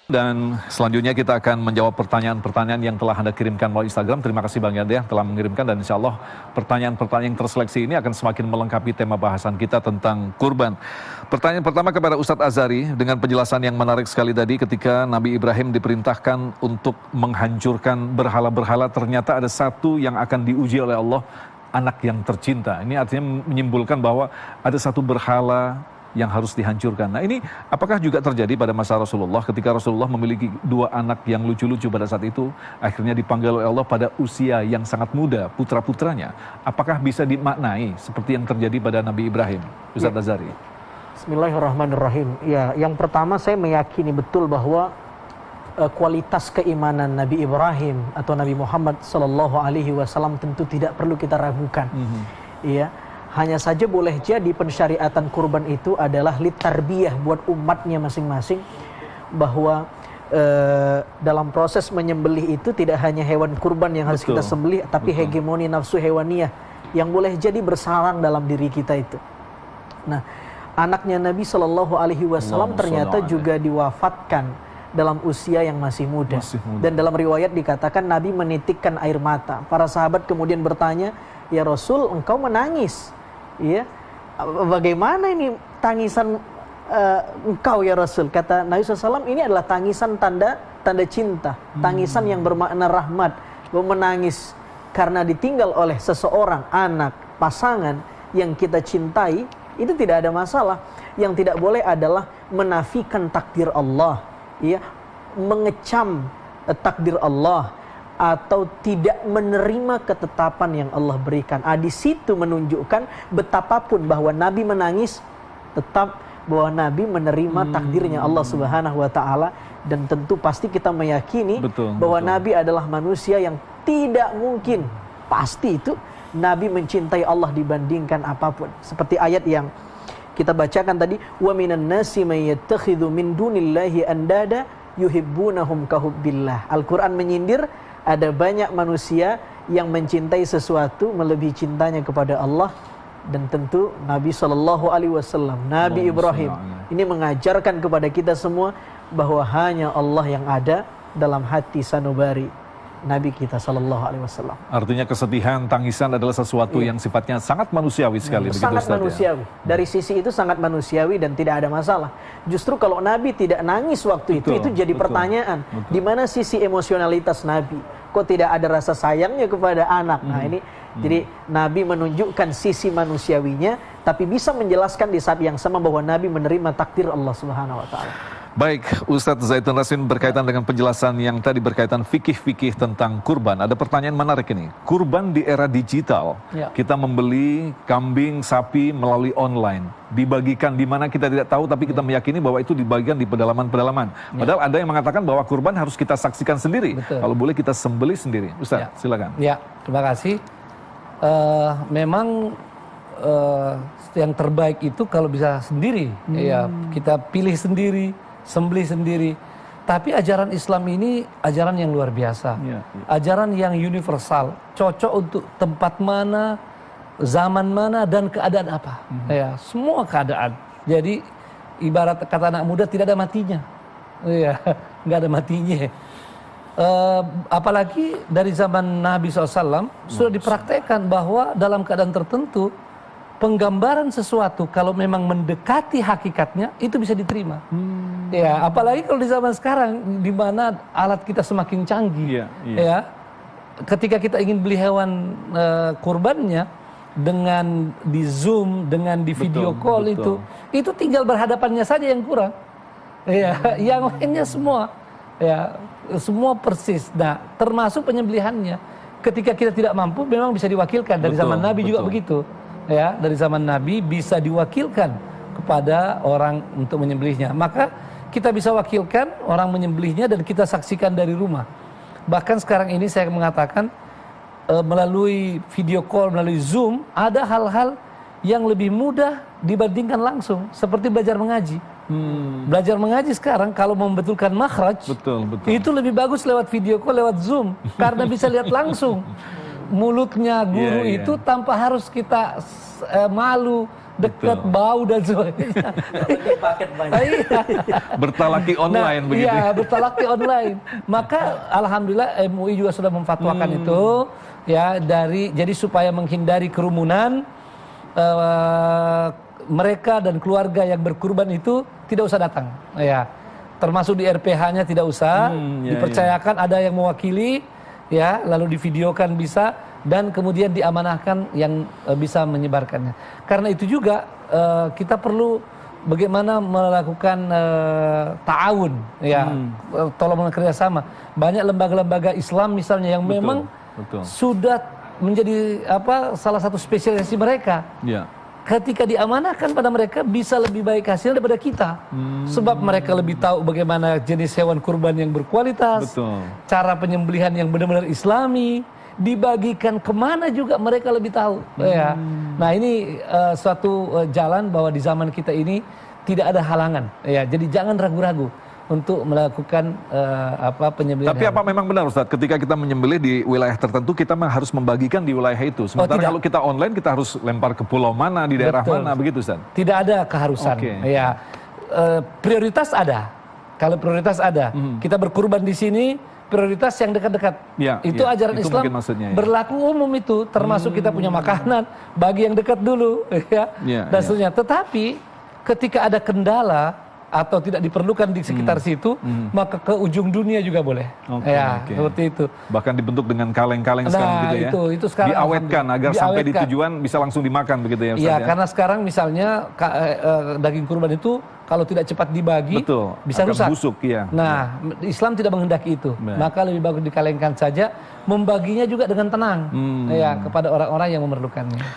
Dan selanjutnya kita akan menjawab pertanyaan-pertanyaan yang telah Anda kirimkan melalui Instagram. Terima kasih Bang Yanda telah mengirimkan, dan insya Allah pertanyaan-pertanyaan yang terseleksi ini akan semakin melengkapi tema bahasan kita tentang kurban. Pertanyaan pertama kepada Ustadz Azhari dengan penjelasan yang menarik sekali tadi ketika Nabi Ibrahim diperintahkan untuk menghancurkan berhala-berhala, ternyata ada satu yang akan diuji oleh Allah, anak yang tercinta. Ini artinya menyimpulkan bahwa ada satu berhala yang harus dihancurkan. Nah ini apakah juga terjadi pada masa Rasulullah ketika Rasulullah memiliki dua anak yang lucu-lucu pada saat itu, akhirnya dipanggil oleh Allah pada usia yang sangat muda, putra-putranya. Apakah bisa dimaknai seperti yang terjadi pada Nabi Ibrahim, Ustadz Azhari? Bismillahirrahmanirrahim. Ya, yang pertama saya meyakini betul bahwa kualitas keimanan Nabi Ibrahim atau Nabi Muhammad SAW tentu tidak perlu kita ragukan. Iya. Hanya saja boleh jadi pensyariatan kurban itu adalah litarbiyah buat umatnya masing-masing, bahwa dalam proses menyembelih itu tidak hanya hewan kurban yang harus kita sembelih, tapi hegemoni nafsu hewaniyah yang boleh jadi bersarang dalam diri kita itu. Nah, anaknya Nabi SAW ternyata juga diwafatkan dalam usia yang masih muda. Dan dalam riwayat dikatakan Nabi menitikkan air mata. Para sahabat kemudian bertanya, "Ya Rasul, engkau menangis. Iya, bagaimana ini tangisan engkau ya Rasul?" Kata Nabi SAW, ini adalah tangisan tanda cinta, tangisan yang bermakna rahmat. Bahwa menangis karena ditinggal oleh seseorang, anak, pasangan yang kita cintai, itu tidak ada masalah. Yang tidak boleh adalah menafikan takdir Allah, ya, mengecam takdir Allah, atau tidak menerima ketetapan yang Allah berikan. Di situ menunjukkan betapapun bahwa Nabi menangis, tetap bahwa Nabi menerima takdirnya Allah Subhanahu wa taala, dan tentu pasti kita meyakini bahwa Nabi adalah manusia yang tidak mungkin, pasti itu Nabi mencintai Allah dibandingkan apapun. Seperti ayat yang kita bacakan tadi, wa minan nasi may yattakhidhu min dunillahi andada yuhibbunahum kahubbillah. Al-Qur'an menyindir ada banyak manusia yang mencintai sesuatu melebihi cintanya kepada Allah. Dan tentu Nabi SAW, Nabi Ibrahim ini mengajarkan kepada kita semua bahwa hanya Allah yang ada dalam hati sanubari Nabi kita SAW. Artinya kesedihan, tangisan adalah sesuatu yang sifatnya sangat manusiawi sekali. Sangat begitu, manusiawi. Dari sisi itu sangat manusiawi dan tidak ada masalah. Justru kalau Nabi tidak nangis waktu itu jadi pertanyaan. Di mana sisi emosionalitas Nabi? Kok tidak ada rasa sayangnya kepada anak? Nah ini, jadi Nabi menunjukkan sisi manusiawinya, tapi bisa menjelaskan di saat yang sama bahwa Nabi menerima takdir Allah Subhanahu wa taala. Baik, Ustadz Zaitun Rasmin, berkaitan dengan penjelasan yang tadi berkaitan fikih-fikih tentang kurban, ada pertanyaan menarik ini. Kurban di era digital, kita membeli kambing, sapi melalui online, dibagikan di mana kita tidak tahu, tapi kita meyakini bahwa itu dibagikan di pedalaman-pedalaman. Padahal ada yang mengatakan bahwa kurban harus kita saksikan sendiri. Kalau boleh kita sembelih sendiri. Ustadz, silakan. Ya, terima kasih. Memang yang terbaik itu kalau bisa sendiri, ya kita pilih sendiri, sembelih sendiri. Tapi ajaran Islam ini ajaran yang luar biasa, ajaran yang universal, cocok untuk tempat mana, zaman mana, dan keadaan apa. Ya, semua keadaan. Jadi ibarat kata anak muda, tidak ada matinya. Ya, nggak ada matinya. Apalagi dari zaman Nabi SAW sudah dipraktekkan bahwa dalam keadaan tertentu penggambaran sesuatu kalau memang mendekati hakikatnya itu bisa diterima. Ya, apalagi kalau di zaman sekarang di mana alat kita semakin canggih. Ya, ketika kita ingin beli hewan kurbannya dengan di zoom, dengan di video call itu tinggal berhadapannya saja yang kurang. Ya, yang lainnya semua semua persis. Nah, termasuk penyembelihannya. Ketika kita tidak mampu memang bisa diwakilkan. Dari zaman Nabi juga begitu. Ya, dari zaman Nabi bisa diwakilkan kepada orang untuk menyembelihnya. Maka kita bisa wakilkan orang menyembelihnya dan kita saksikan dari rumah. Bahkan sekarang ini saya mengatakan melalui video call, melalui Zoom, ada hal-hal yang lebih mudah dibandingkan langsung, seperti belajar mengaji. Belajar mengaji sekarang kalau membetulkan makhraj, itu lebih bagus lewat video call, lewat Zoom, karena bisa lihat langsung. mulutnya guru Iya, iya. itu tanpa harus kita malu, dekat, Betul. bau dan sebagainya. Paket banyak. Iya. Bertalaki online begitu. Iya, bertalaki online. Maka alhamdulillah MUI juga sudah memfatwakan itu ya, jadi supaya menghindari kerumunan, mereka dan keluarga yang berkurban itu tidak usah datang. Ya. Termasuk di RPH-nya tidak usah, dipercayakan ada yang mewakili ya, lalu divideokan bisa, dan kemudian diamanahkan yang bisa menyebarkannya. Karena itu juga kita perlu bagaimana melakukan ta'awun ya, tolong kerjasama. Banyak lembaga-lembaga Islam misalnya yang memang sudah menjadi salah satu spesialisasi mereka. Ya. Ketika diamanahkan pada mereka bisa lebih baik hasil daripada kita. Sebab mereka lebih tahu bagaimana jenis hewan kurban yang berkualitas, Betul. cara penyembelihan yang benar-benar islami, dibagikan kemana juga mereka lebih tahu. Ya. Nah ini suatu jalan bahwa di zaman kita ini tidak ada halangan. Ya. Jadi jangan ragu-ragu untuk melakukan penyembelihan. Tapi apa memang benar Ustadz, ketika kita menyembelih di wilayah tertentu kita memang harus membagikan di wilayah itu. Sementara kalau kita online kita harus lempar ke pulau mana, di daerah mana, begitu Ustadz? Tidak ada keharusan. Ya, prioritas ada. Kalau prioritas ada, kita berkurban di sini, prioritas yang dekat-dekat. Ya, itu ajaran itu Islam berlaku umum itu, termasuk kita punya makanan bagi yang dekat dulu, ya, dan seterusnya. Tetapi ketika ada kendala atau tidak diperlukan di sekitar situ, maka ke ujung dunia juga boleh. Seperti itu. Bahkan dibentuk dengan kaleng-kaleng sekarang gitu ya. Itu sekarang diawetkan agar sampai di tujuan bisa langsung dimakan begitu ya Ustaz ya. Karena sekarang misalnya daging kurban itu kalau tidak cepat dibagi bisa rusak. Busuk, ya. Nah, Islam tidak menghendaki itu. Maka lebih bagus dikalengkan saja, membaginya juga dengan tenang ya kepada orang-orang yang memerlukannya.